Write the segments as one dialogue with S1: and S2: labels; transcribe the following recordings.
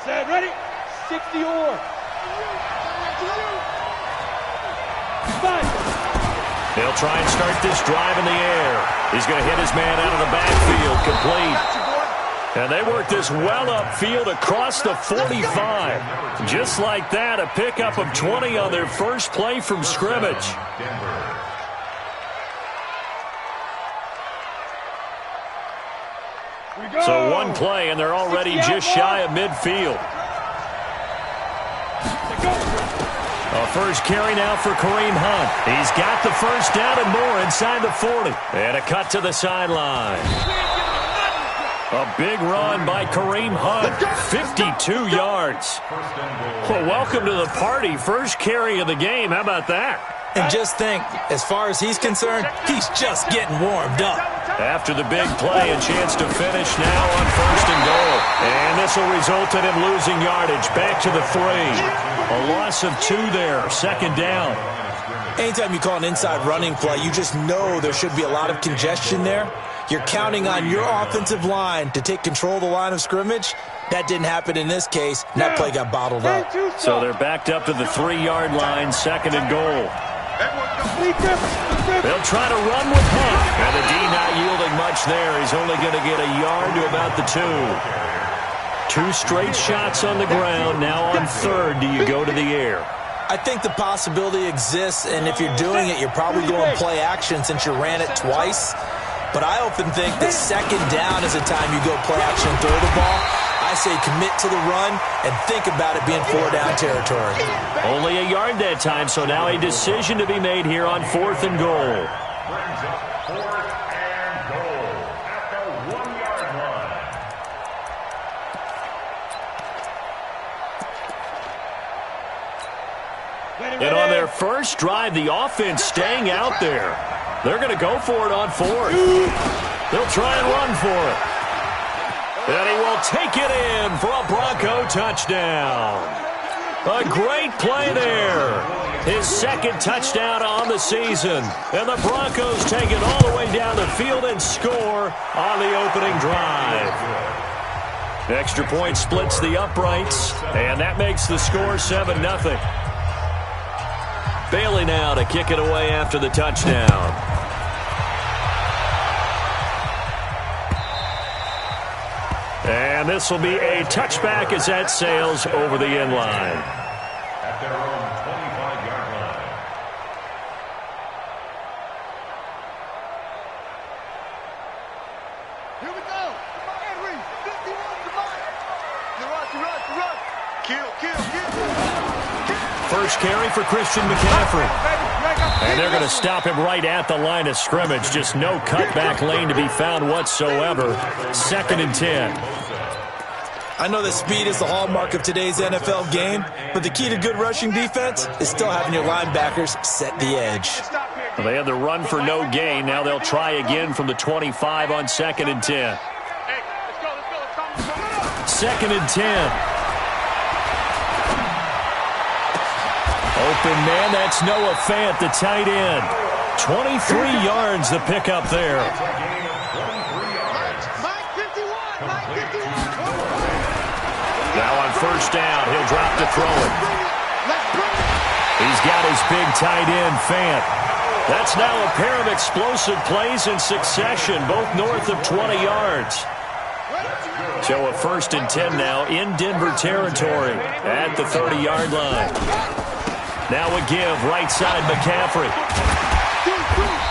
S1: Set, ready? 60 or. 5.
S2: He'll try and start this drive in the air. He's going to hit his man out of the backfield, complete. And they work this well upfield across the 45. Just like that, a pickup of 20 on their first play from scrimmage. So one play, and they're already just shy of midfield. A first carry now for Kareem Hunt. He's got the first down and more inside the 40. And a cut to the sideline. A big run by Kareem Hunt, 52 yards. Well, welcome to the party. First carry of the game. How about that?
S3: And just think, as far as he's concerned, he's just getting warmed up.
S2: After the big play, a chance to finish now on first and goal. And this will result in him losing yardage. Back to the 3. A loss of 2 there. Second down.
S3: Anytime you call an inside running play, you just know there should be a lot of congestion there. You're counting on your offensive line to take control of the line of scrimmage. That didn't happen in this case, and that play got bottled up.
S2: So they're backed up to the 3-yard line, second and goal. They'll try to run with Hunt. And the D not yielding much there. He's only going to get a yard to about the 2. 2 straight shots on the ground. Now on third, do you go to the air?
S3: I think the possibility exists, and if you're doing it, you're probably going play action since you ran it twice. But I often think that second down is the time you go play action and throw the ball. I say commit to the run and think about it being 4-down territory.
S2: Only a yard that time, so now a decision to be made here on 4th and goal.
S4: Brings up 4th and goal at the 1-yard line.
S2: And on their first drive, the offense staying out there. They're going to go for it on 4th. They'll try and run for it. And he will take it in for a Bronco touchdown. A great play there. His second touchdown on the season. And the Broncos take it all the way down the field and score on the opening drive. Extra point splits the uprights, and that makes the score 7-0. Bailey now to kick it away after the touchdown. And this will be a touchback as that sails over the end line.
S4: At their own 25-yard line.
S5: Here we go. Henry, 51 to run. Kill.
S2: First carry for Christian McCaffrey. And they're going to stop him right at the line of scrimmage. Just no cutback lane to be found whatsoever. 2nd and 10.
S3: I know that speed is the hallmark of today's NFL game, but the key to good rushing defense is still having your linebackers set the edge.
S2: Well, they had the run for no gain. Now they'll try again from the 25 on 2nd and 10. 2nd and 10. Open man, that's Noah Fant, the tight end. 23 yards the pickup there. Now on first down, he'll drop to throw it. He's got his big tight end, Fant. That's now a pair of explosive plays in succession, both north of 20 yards. So a 1st and 10 now in Denver territory at the 30-yard line. Now a give, right side McCaffrey.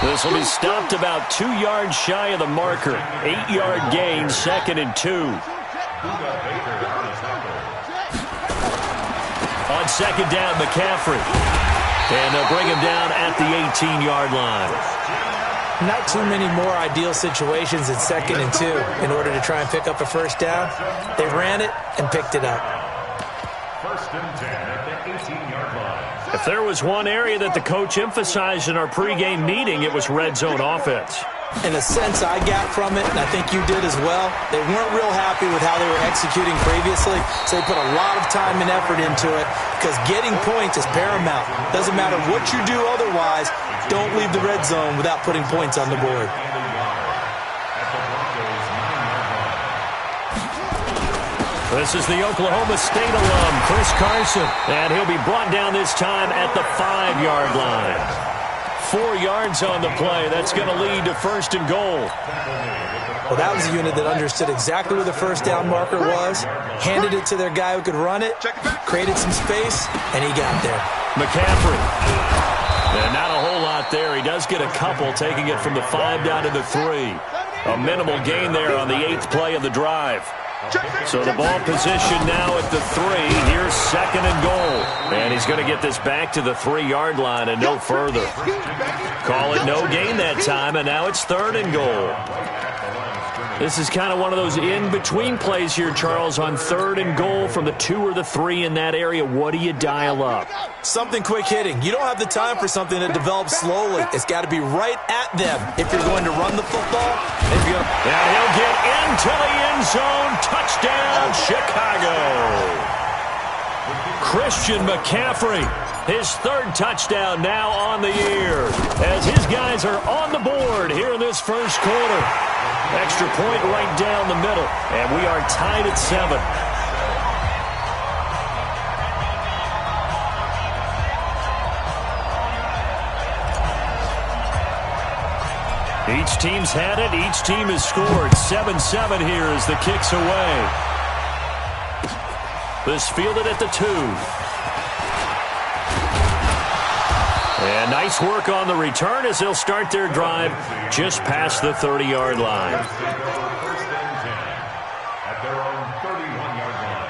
S2: This will be stopped about 2 yards shy of the marker. 8-yard gain, 2nd and 2. On 2nd down, McCaffrey. And they'll bring him down at the 18-yard line.
S3: Not too many more ideal situations in 2nd and 2 in order to try and pick up a first down. They ran it and picked it up.
S4: 1st and 10 at the 18-yard line.
S2: If there was one area that the coach emphasized in our pregame meeting, it was red zone offense.
S3: In a sense, I got from it, and I think you did as well, they weren't real happy with how they were executing previously, so they put a lot of time and effort into it because getting points is paramount. Doesn't matter what you do otherwise, don't leave the red zone without putting points on the board.
S2: This is the Oklahoma State alum, Chris Carson. And he'll be brought down this time at the 5-yard line. 4 yards on the play. That's going to lead to 1st and goal.
S3: Well, that was a unit that understood exactly where the first down marker was, handed it to their guy who could run it, created some space, and he got there.
S2: McCaffrey. And not a whole lot there. He does get a couple, taking it from the 5 down to the 3. A minimal gain there on the 8th play of the drive. So the ball position now at the 3. Here's 2nd and goal. And he's going to get this back to the 3-yard line and no further. Call it no gain that time, and now it's 3rd and goal. This is kind of one of those in-between plays here, Charles, on 3rd and goal from the 2 or the 3 in that area. What do you dial up?
S3: Something quick hitting. You don't have the time for something that develops slowly. It's got to be right at them if you're going to run the football.
S2: And he'll get into the end zone. Touchdown, Chicago. Christian McCaffrey, his 3rd touchdown now on the year, as his guys are on the board here in this first quarter. Extra point right down the middle, and we are tied at 7. Each team's had it. Each team has scored. 7-7 here as the kick's away. This fielded at the 2. And nice work on the return as they'll start their drive just past the 30-yard line.
S4: At their own 31-yard line.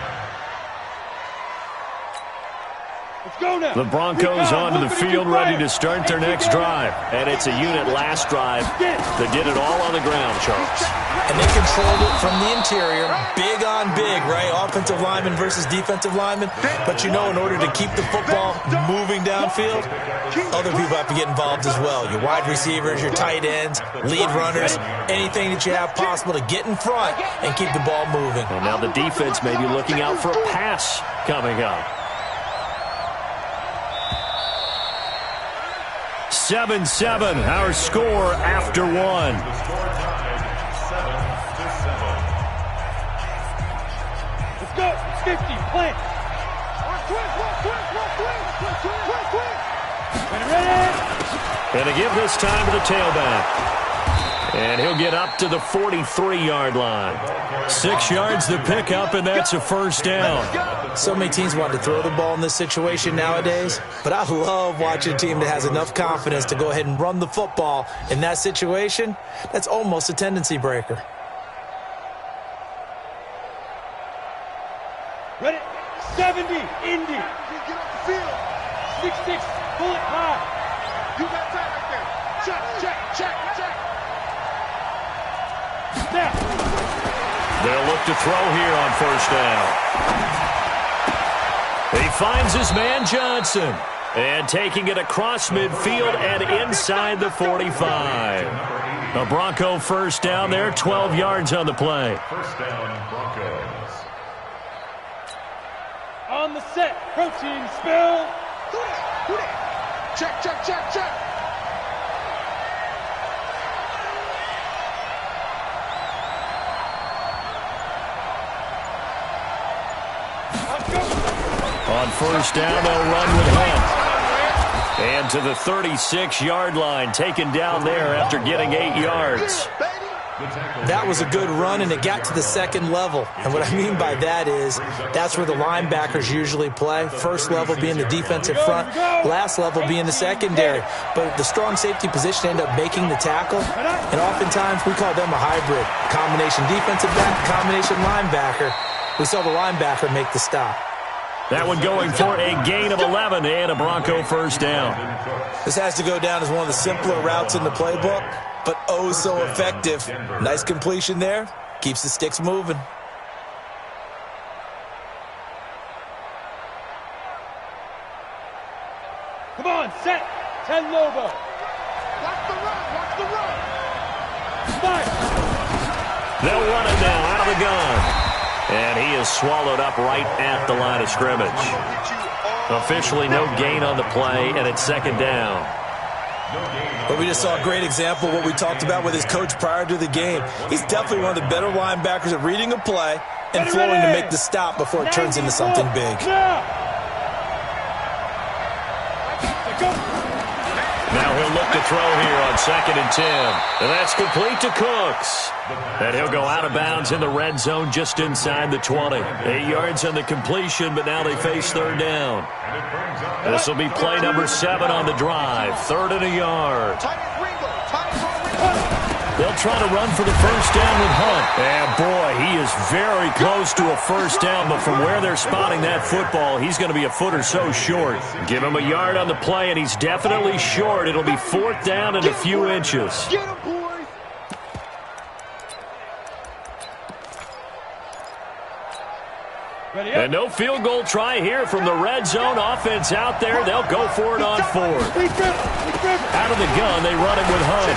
S1: Let's go now.
S2: The Broncos onto the field ready to start their next drive. And it's a unit last drive that did it all on the ground, Charles.
S3: And they controlled it from the interior, big on big, right? Offensive lineman versus defensive lineman. But you know, in order to keep the football moving downfield, other people have to get involved as well. Your wide receivers, your tight ends, lead runners, anything that you have possible to get in front and keep the ball moving.
S2: And now the defense may be looking out for a pass coming up. 7-7, our score after 1.
S1: Let's go. 50. Plant. Ready.
S2: And to give this time to the tailback. And he'll get up to the 43-yard line. 6 yards to pick up, and that's a 1st down.
S3: So many teams want to throw the ball in this situation nowadays, but I love watching a team that has enough confidence to go ahead and run the football in that situation. That's almost a tendency breaker.
S1: Ready. 70. Indy.
S5: Get off the field.
S1: 6-6. Pull it high.
S5: You got time right there. Check.
S1: Snap.
S2: They'll look to throw here on 1st down. He finds his man Johnson. And taking it across midfield and inside the 45. A Bronco 1st down there, 12 yards on the play.
S4: 1st down, Broncos.
S1: On the set. Protein spill.
S5: Who that? Check.
S2: On 1st down, they'll run with Hunt. And to the 36-yard line, taken down there after getting 8 yards.
S3: That was a good run, and it got to the 2nd level. And what I mean by that is that's where the linebackers usually play. 1st level being the defensive front, last level being the secondary. But the strong safety position ended up making the tackle, and oftentimes we call them a hybrid. Combination defensive back, combination linebacker. We saw the linebacker make the stop.
S2: That one going for a gain of 11 and a Bronco 1st down.
S3: This has to go down as one of the simpler routes in the playbook, but oh so effective. Nice completion there. Keeps the sticks moving.
S1: Come on, set. 10 Lobo.
S5: Watch the run.
S1: Fire.
S2: They'll run it now out of the gun. And he is swallowed up right at the line of scrimmage. Officially no gain on the play, and it's 2nd down.
S3: But we just saw a great example of what we talked about with his coach prior to the game. He's definitely one of the better linebackers at reading a play, and flowing to make the stop before it turns into something big.
S2: Now he'll look to throw here on 2nd and 10. And that's complete to Cooks. And he'll go out of bounds in the red zone just inside the 20. 8 yards on the completion, but now they face 3rd down. This will be play number 7 on the drive. 3rd and a yard. They'll try to run for the first down with Hunt. And, boy, he is very close to a first down, but from where they're spotting that football, he's going to be a foot or so short. Give him a yard on the play, and he's definitely short. It'll be 4th down and a few inches.
S5: Get him, boys.
S2: And no field goal try here from the red zone. Offense out there. They'll go for it on 4th. Out of the gun, they run it with Hunt.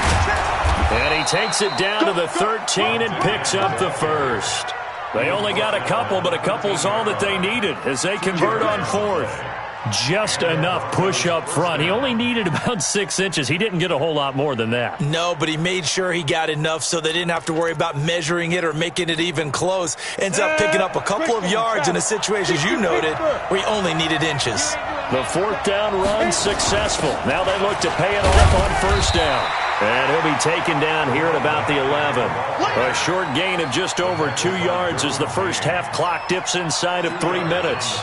S2: And he takes it down to the 13 and picks up the first. They only got a couple, but a couple's all that they needed as they convert on 4th. Just enough push up front. He only needed about 6 inches. He didn't get a whole lot more than that.
S3: No, but he made sure he got enough so they didn't have to worry about measuring it or making it even close. Ends up picking up a couple of yards in a situation, as you noted, where he only needed inches.
S2: The 4th down run successful. Now they look to pay it off on 1st down. And he'll be taken down here at about the 11. A short gain of just over 2 yards as the first half clock dips inside of 3 minutes.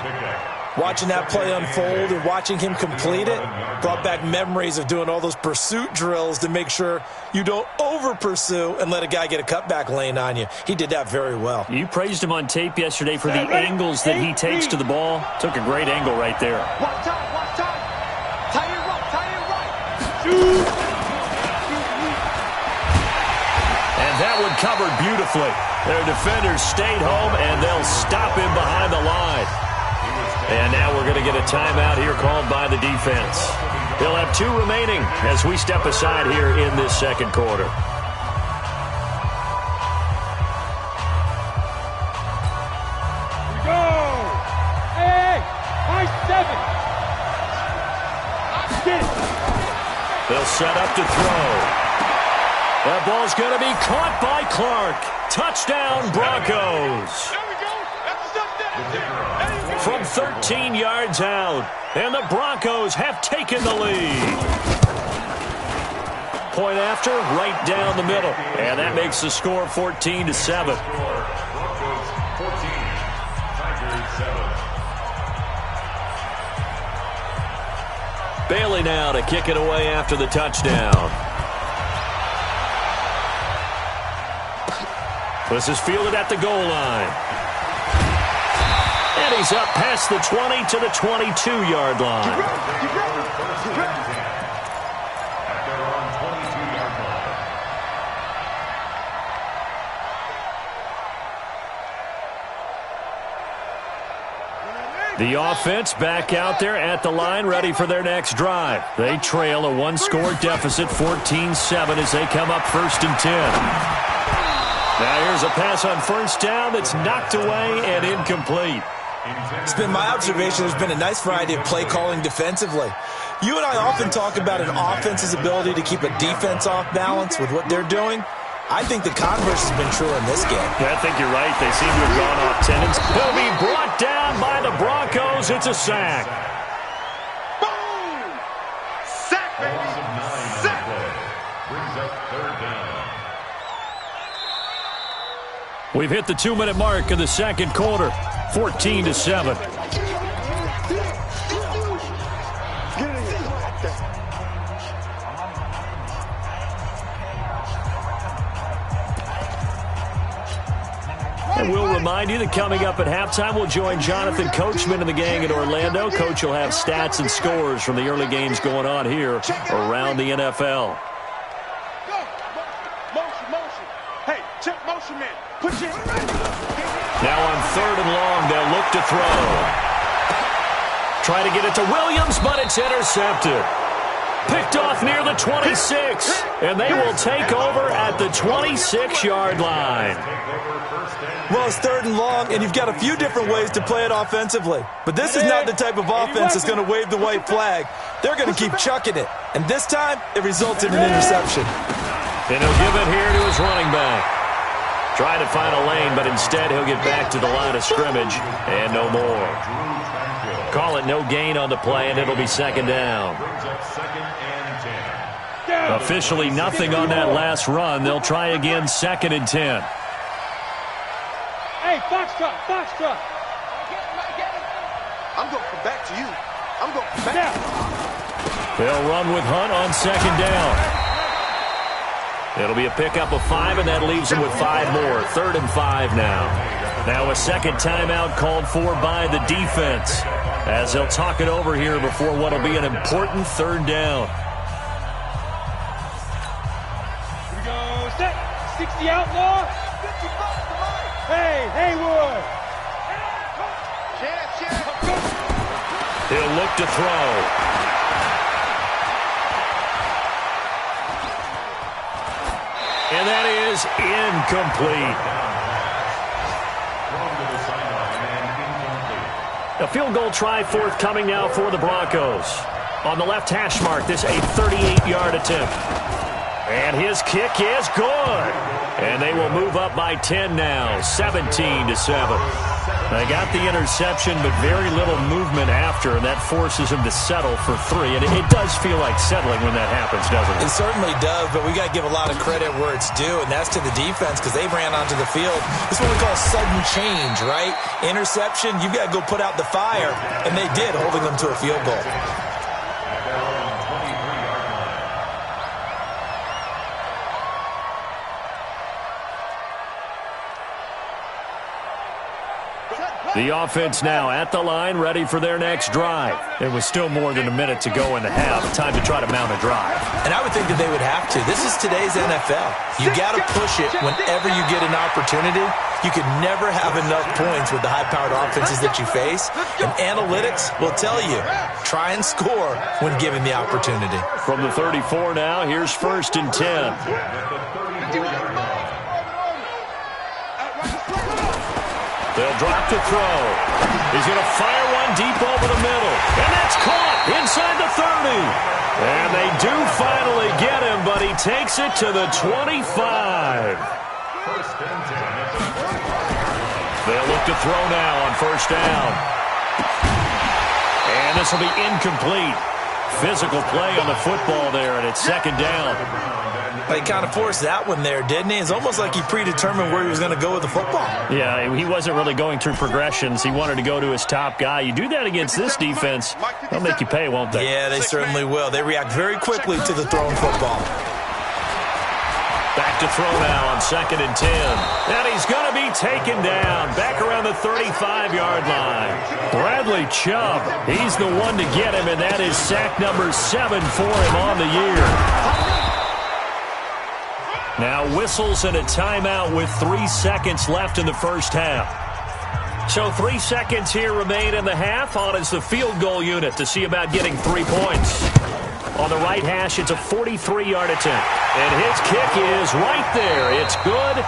S3: Watching that play unfold and watching him complete it brought back memories of doing all those pursuit drills to make sure you don't over-pursue and let a guy get a cutback lane on you. He did that very well.
S2: You praised him on tape yesterday for the angles that he takes to the ball. Took a great angle right there.
S5: Watch time, watch time. Tie it right, tie it right.
S2: And that one covered beautifully. Their defenders stayed home, and they'll stop him behind the line. And now we're going to get a timeout here called by the defense. He'll have 2 remaining as we step aside here in this 2nd quarter.
S1: We go! Hey! High 7! Get it!
S2: They'll set up to throw. That ball's going to be caught by Clark. Touchdown, Broncos.
S5: There we go. That's a touchdown. There you go.
S2: From 13 yards out, and the Broncos have taken the lead. Point after, right down the middle, and that makes the score 14-7. Bailey now to kick it away after the touchdown. This is fielded at the goal line. And he's up past the 20 to the 22-yard line. The offense back out there at the line, ready for their next drive. They trail a 1-score deficit, 14-7, as they come up 1st and 10. Now here's a pass on 1st down that's knocked away and incomplete.
S3: It's been my observation there's been a nice variety of play calling defensively. You and I often talk about an offense's ability to keep a defense off balance with what they're doing. I think the converse has been true in this game.
S2: Yeah, I think you're right. They seem to have gone off tenets. He'll be brought down by the Broncos. It's a sack.
S5: Boom! Sack, baby. Sack.
S4: Brings up 3rd down.
S2: We've hit the 2-minute mark of the 2nd quarter, 14-7. And we'll remind you that coming up at halftime, we'll join Jonathan Coachman and the gang in Orlando. Coach will have stats and scores from the early games going on here around the NFL.
S5: Go. Motion. Hey, check motion, man. Put your
S2: Now on 3rd and long, they'll look to throw. Try to get it to Williams, but it's intercepted. Picked off near the 26, and they will take over at the 26-yard line.
S3: Well, it's 3rd and long, and you've got a few different ways to play it offensively. But this is not the type of offense that's going to wave the white flag. They're going to keep chucking it. And this time, it results in an interception.
S2: And he'll give it here to his running back. Trying to find a lane, but instead he'll get back to the line of scrimmage and no more. Call it no gain on the play, and it'll be second down. Officially nothing on that last run. They'll try again, 2nd and 10.
S1: Hey, Foxtrot, Foxtrot.
S5: I'm going to come back to you. I'm going to come back.
S2: They'll run with Hunt on 2nd down. It'll be a pickup of 5, and that leaves them with 5 more. 3rd and 5 now. Now a second timeout called for by the defense, as they'll talk it over here before what will be an important 3rd down.
S1: Here we go. Set. 60 outlaw. Hey, Haywood.
S2: He'll look to throw. And that is incomplete. A field goal try forthcoming now for the Broncos. On the left hash mark, this a 38-yard attempt. And his kick is good. And they will move up by 10 now, 17-7. They got the interception, but very little movement after, and that forces him to settle for 3. And it does feel like settling when that happens, doesn't it?
S3: It certainly does, but we got to give a lot of credit where it's due, and that's to the defense because they ran onto the field. It's what we call sudden change, right? Interception, you've got to go put out the fire, and they did, holding them to a field goal.
S2: The offense now at the line, ready for their next drive. It was still more than a minute to go in the half. Time to try to mount a drive.
S3: And I would think that they would have to. This is today's NFL. You got to push it whenever you get an opportunity. You can never have enough points with the high-powered offenses that you face. And analytics will tell you, try and score when given the opportunity.
S2: From the 34 now, here's 1st and 10. They'll drop to throw. He's going to fire one deep over the middle. And that's caught inside the 30. And they do finally get him, but he takes it to the 25. They'll look to throw now on 1st down. And this will be incomplete. Physical play on the football there, and it's 2nd down.
S3: He kind of forced that one there, didn't he? It's almost like he predetermined where he was going to go with the football.
S2: Yeah, he wasn't really going through progressions. He wanted to go to his top guy. You do that against this defense, they'll make you pay, won't they?
S3: Yeah, they certainly will. They react very quickly to the thrown football.
S2: Back to throw now on 2nd and 10. And he's going to be taken down back around the 35-yard line. Bradley Chubb, he's the one to get him, and that is sack number 7 for him on the year. Now whistles and a timeout with 3 seconds left in the 1st half. So 3 seconds here remain in the half. On is the field goal unit to see about getting 3 points. On the right hash, it's a 43-yard attempt. And his kick is right there. It's good.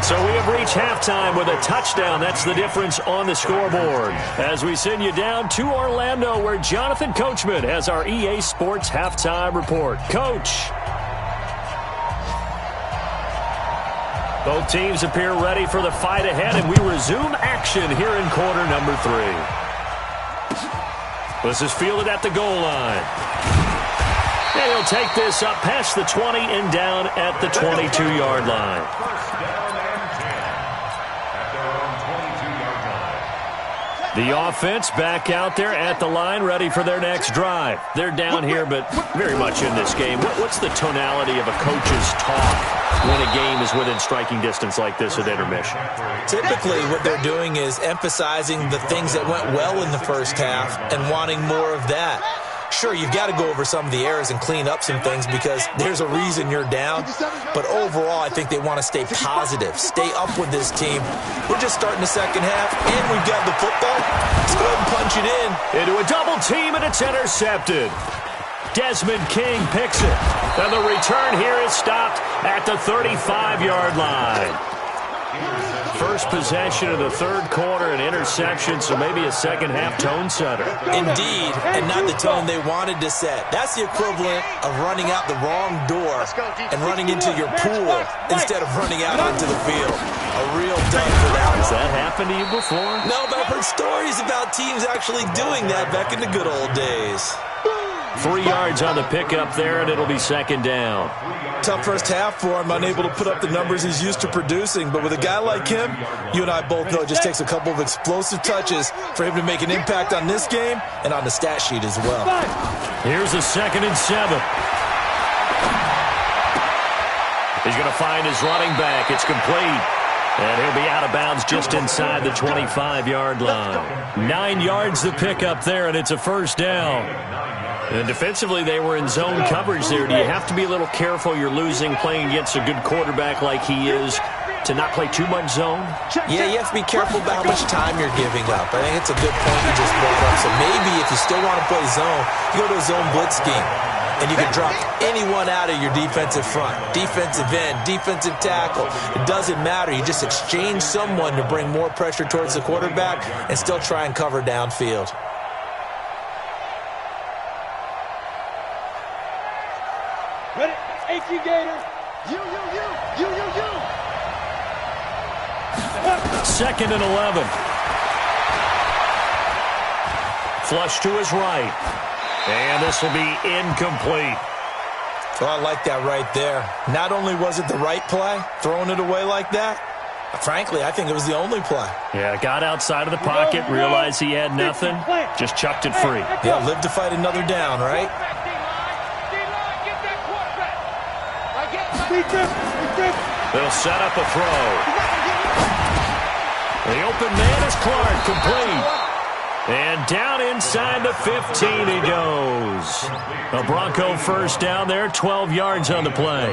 S2: So we have reached halftime with a touchdown. That's the difference on the scoreboard. As we send you down to Orlando, where Jonathan Coachman has our EA Sports halftime report. Coach. Both teams appear ready for the fight ahead, and we resume action here in quarter number 3. This is fielded at the goal line. And he'll take this up past the 20 and down at the 22-yard line. The offense back out there at the line, ready for their next drive. They're down here, but very much in this game. What's the tonality of a coach's talk when a game is within striking distance like this at intermission?
S3: Typically, what they're doing is emphasizing the things that went well in the 1st half and wanting more of that. Sure, you've got to go over some of the errors and clean up some things because there's a reason you're down. But overall, I think they want to stay positive, stay up with this team. We're just starting the 2nd half, and we've got the football. Let's go ahead and punch it in.
S2: Into a double team, and it's intercepted. Desmond King picks it. And the return here is stopped at the 35-yard line. first possession of the third quarter, an interception, so maybe a second-half tone setter.
S3: Indeed, and not the tone they wanted to set. That's the equivalent of running out the wrong door and running into your pool instead of running out onto the field. A real dud for that one.
S2: Has that happened to you before?
S3: No, but I've heard stories about teams actually doing that back in the good old days.
S2: 3 yards on the pickup there, and it'll be second down.
S3: Tough first half for him, unable to put up the numbers he's used to producing. But with a guy like him, you and I both know it just takes a couple of explosive touches for him to make an impact on this game and on the stat sheet as well.
S2: Here's a 2nd and 7. He's going to find his running back. It's complete. And he'll be out of bounds just inside the 25-yard line. 9 yards the pickup there, and it's a first down. And defensively, they were in zone coverage there. Do you have to be a little careful? You're losing, playing against a good quarterback like he is, to not play too much zone?
S3: Yeah, you have to be careful about how much time you're giving up. I think it's a good point you just brought up. So maybe if you still want to play zone, you go to a zone blitz scheme. And you can drop anyone out of your defensive front. Defensive end, defensive tackle. It doesn't matter. You just exchange someone to bring more pressure towards the quarterback and still try and cover downfield.
S1: Ready? AQ Gator. You.
S2: 2nd and 11. Flush to his right. And this will be incomplete.
S3: Well, I like that right there. Not only was it the right play, throwing it away like that, frankly, I think it was the only play.
S2: Yeah, got outside of the pocket, realized he had nothing, just chucked it free.
S3: Yeah, live to fight another down, right?
S2: They'll set up a throw. The open man is Clark, complete. And down inside the 15 he goes. A Bronco first down there, 12 yards on the play.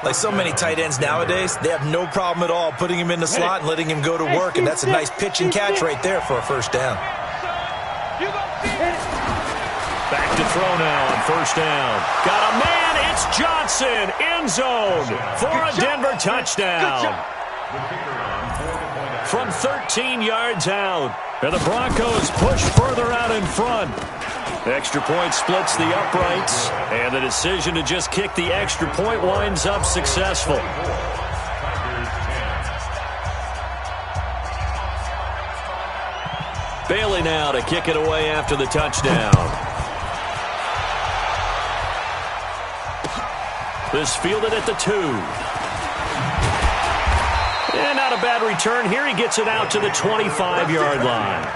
S3: Like so many tight ends nowadays, they have no problem at all putting him in the slot and letting him go to work, and that's a nice pitch and catch right there for a first down.
S2: Back to throw now on first down. Got a man, it's Johnson, end zone for a Denver touchdown. From 13 yards out. And the Broncos push further out in front. The extra point splits the uprights, and the decision to just kick the extra point winds up successful. Bailey now to kick it away after the touchdown. This fielded at the 2. And not a bad return here. He gets it out to the 25-yard line.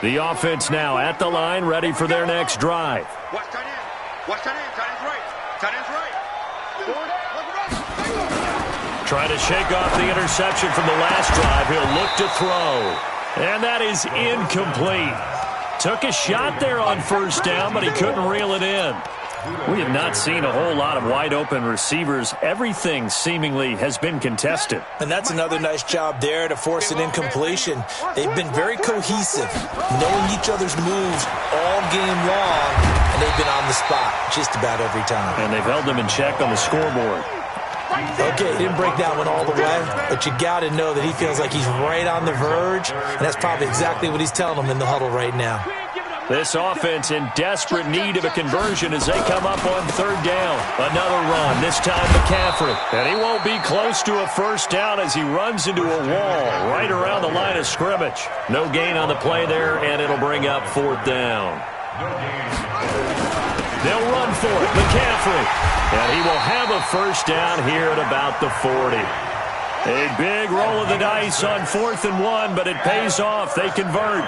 S2: The offense now at the line, ready for their next drive.
S5: Watch tight end. Watch tight end. Tight end's right. Tight end's right.
S2: Trying to shake off the interception from the last drive. He'll look to throw. And that is incomplete. Took a shot there on first down, but he couldn't reel it in. We have not seen a whole lot of wide-open receivers. Everything seemingly has been contested.
S3: And that's another nice job there to force an incompletion. They've been very cohesive, knowing each other's moves all game long, and they've been on the spot just about every time.
S2: And they've held them in check on the scoreboard.
S3: Okay, he didn't break that one all the way, but you got to know that he feels like he's right on the verge, and that's probably exactly what he's telling them in the huddle right now.
S2: This offense in desperate need of a conversion as they come up on third down. Another run, this time McCaffrey. And he won't be close to a first down as he runs into a wall right around the line of scrimmage. No gain on the play there, and it'll bring up fourth down. They'll run for it, McCaffrey. And he will have a first down here at about the 40. A big roll of the dice on 4th and 1, but it pays off. They convert.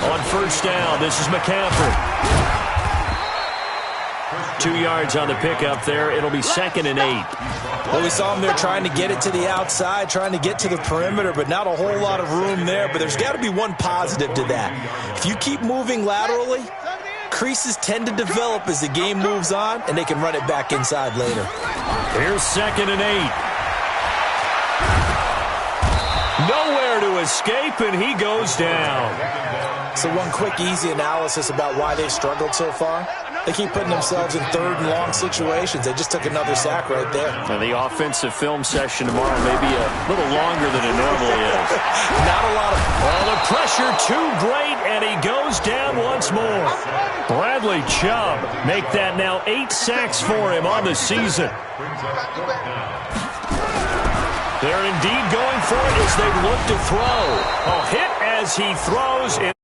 S2: On first down, this is McCaffrey. 2 yards on the pickup there. It'll be 2nd and 8.
S3: Well, we saw him there trying to get it to the outside, trying to get to the perimeter, but not a whole lot of room there. But there's got to be one positive to that. If you keep moving laterally, creases tend to develop as the game moves on, and they can run it back inside later. Here's
S2: 2nd and 8. Nowhere to escape, and he goes down.
S3: So one quick, easy analysis about why they've struggled so far. They keep putting themselves in third and long situations. They just took another sack right there.
S2: And the offensive film session tomorrow may be a little longer than it normally is.
S3: Not a lot of...
S2: Well, the pressure too great, and he goes down once more. Bradley Chubb make that now 8 sacks for him on the season. They're indeed going for it as they look to throw. A hit as he throws.